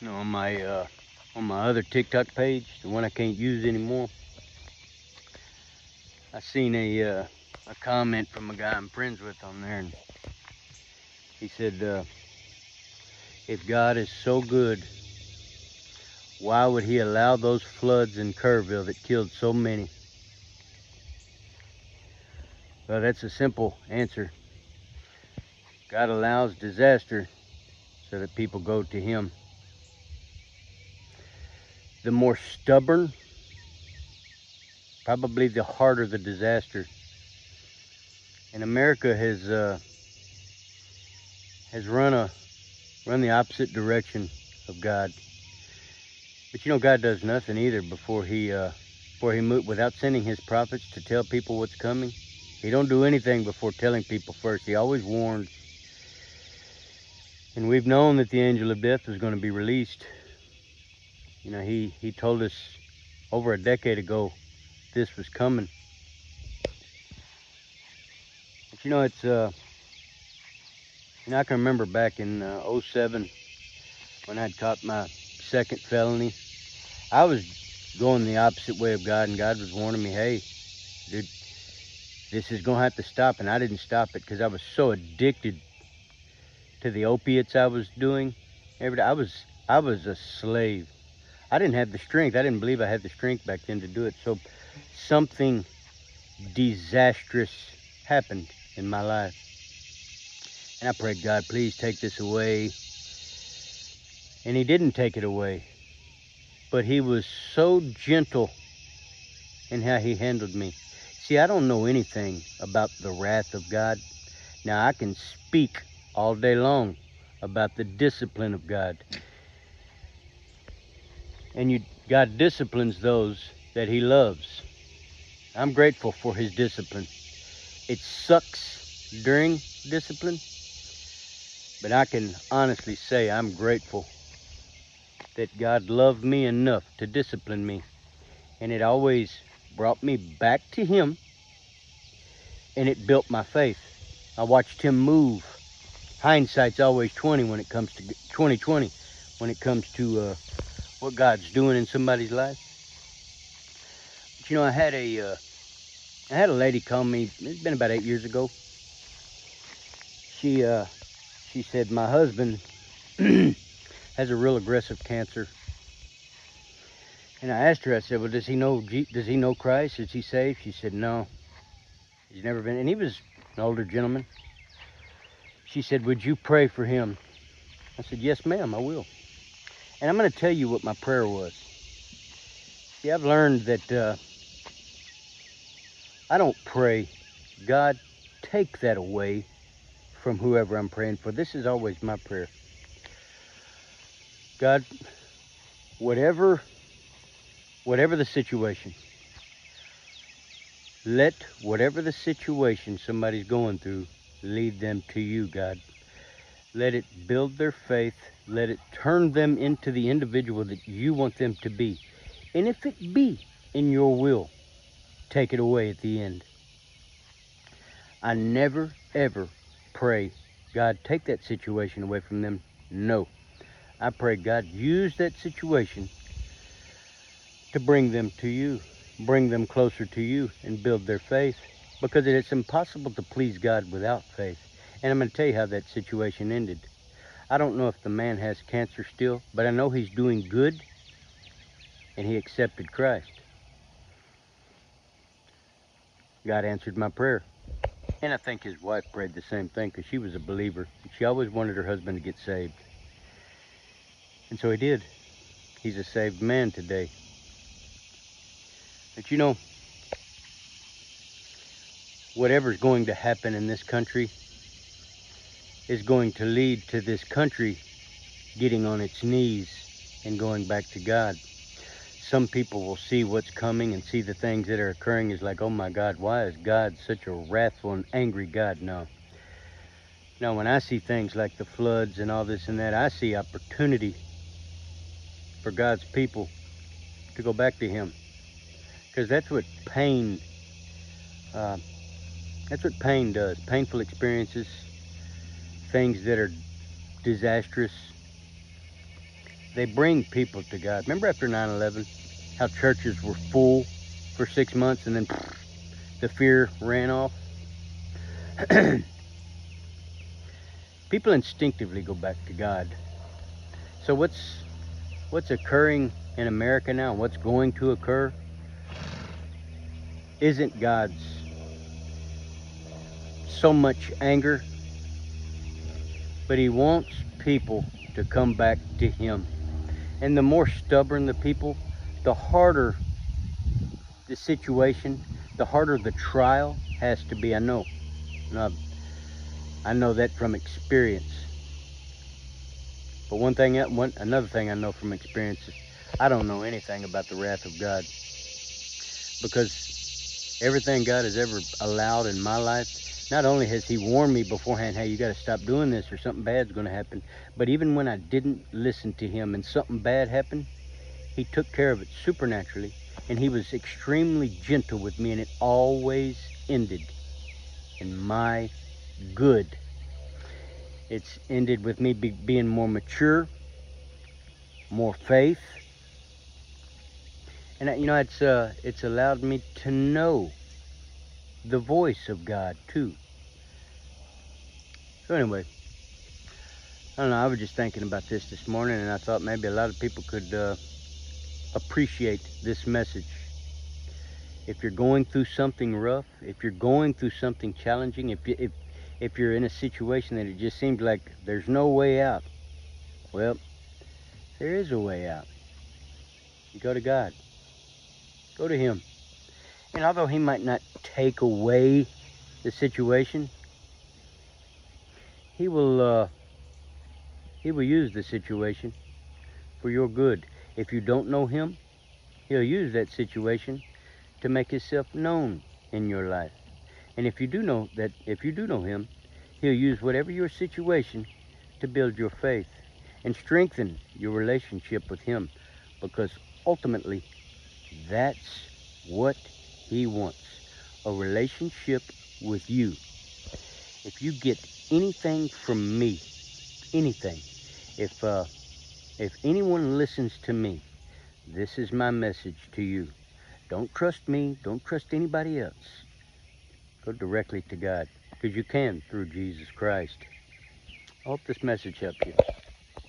On my other TikTok page, the one I can't use anymore, I seen a comment from a guy I'm friends with on there, and he said, "If God is so good, why would He allow those floods in Kerrville that killed so many?" Well, that's a simple answer. God allows disaster so that people go to Him. The more stubborn, probably the harder the disaster. And America has run the opposite direction of God. But you know, God does nothing either before He moved without sending His prophets to tell people what's coming. He don't do anything before telling people first. He always warns. And we've known that the angel of death was going to be released. You know, he told us over a decade ago this was coming. But you know, I can remember back in '07 when I'd caught my second felony. I was going the opposite way of God, and God was warning me, "Hey, dude, this is going to have to stop." And I didn't stop it because I was so addicted to the opiates I was doing. Every day, I was a slave. I didn't have the strength. I didn't believe I had the strength back then to do it. So something disastrous happened in my life. And I prayed, "God, please take this away." And He didn't take it away. But He was so gentle in how He handled me. See, I don't know anything about the wrath of God. Now, I can speak all day long about the discipline of God. And God disciplines those that He loves. I'm grateful for His discipline. It sucks during discipline, but I can honestly say I'm grateful that God loved me enough to discipline me. And it always brought me back to Him, and it built my faith. I watched Him move. Hindsight's always 20 when it comes to 2020 when it comes to what God's doing in somebody's life. But you know, I had a lady call me. It's been about 8 years ago. She said my husband has a real aggressive cancer, and I asked her. I said, "Well, does he know Christ? Is he saved?" She said, "No, he's never been." And he was an older gentleman. She said, "Would you pray for him?" I said, "Yes, ma'am, I will." And I'm going to tell you what my prayer was. See, I've learned that I don't pray, "God, take that away from whoever I'm praying for." This is always my prayer. God, whatever the situation, let whatever the situation somebody's going through lead them to you, God. Let it build their faith. Let it turn them into the individual that you want them to be. And if it be in your will, take it away at the end. I never, ever pray, "God, take that situation away from them." No. I pray, "God, use that situation to bring them to you, bring them closer to you, and build their faith." Because it's impossible to please God without faith. And I'm going to tell you how that situation ended. I don't know if the man has cancer still, but I know he's doing good, and he accepted Christ. God answered my prayer. And I think his wife prayed the same thing because she was a believer. She always wanted her husband to get saved. And so he did. He's a saved man today. But you know, whatever's going to happen in this country is going to lead to this country getting on its knees and going back to God. Some people will see what's coming and see the things that are occurring is like, "Oh my God, why is God such a wrathful and angry God?" No. No, when I see things like the floods and all this and that, I see opportunity for God's people to go back to Him. Because that's what pain does. Painful experiences, things that are disastrous, they bring people to God. Remember after 9/11, how churches were full for 6 months and then the fear ran off? People instinctively go back to God. So what's occurring in America now, what's going to occur, isn't God's so much anger, but he wants people to come back to him. And the more stubborn the people, the harder the situation, the harder the trial has to be. I know. I know that from experience. But another thing I know from experience is I don't know anything about the wrath of God, because everything God has ever allowed in my life, not only has he warned me beforehand, hey, you got to stop doing this or something bad's going to happen, but even when I didn't listen to him and something bad happened, he took care of it supernaturally, and he was extremely gentle with me, and it always ended in my good. It's ended with me being more mature, more faith, and it's allowed me to know the voice of God too. So anyway, I don't know, I was just thinking about this morning, and I thought maybe a lot of people could appreciate this message. If you're going through something rough, if you're going through something challenging, if you're in a situation that it just seems like there's no way out, well, there is a way out. You go to God. Go to him. And although he might not take away the situation, he will use the situation for your good. If you don't know him, he'll use that situation to make himself known in your life. And if you do know him, he'll use whatever your situation to build your faith and strengthen your relationship with him, because ultimately that's what he wants, a relationship with you. If you get anything from me, anything, if anyone listens to me, this is my message to you. Don't trust me, don't trust anybody else. Go directly to God, because you can through Jesus Christ. I hope this message helped you.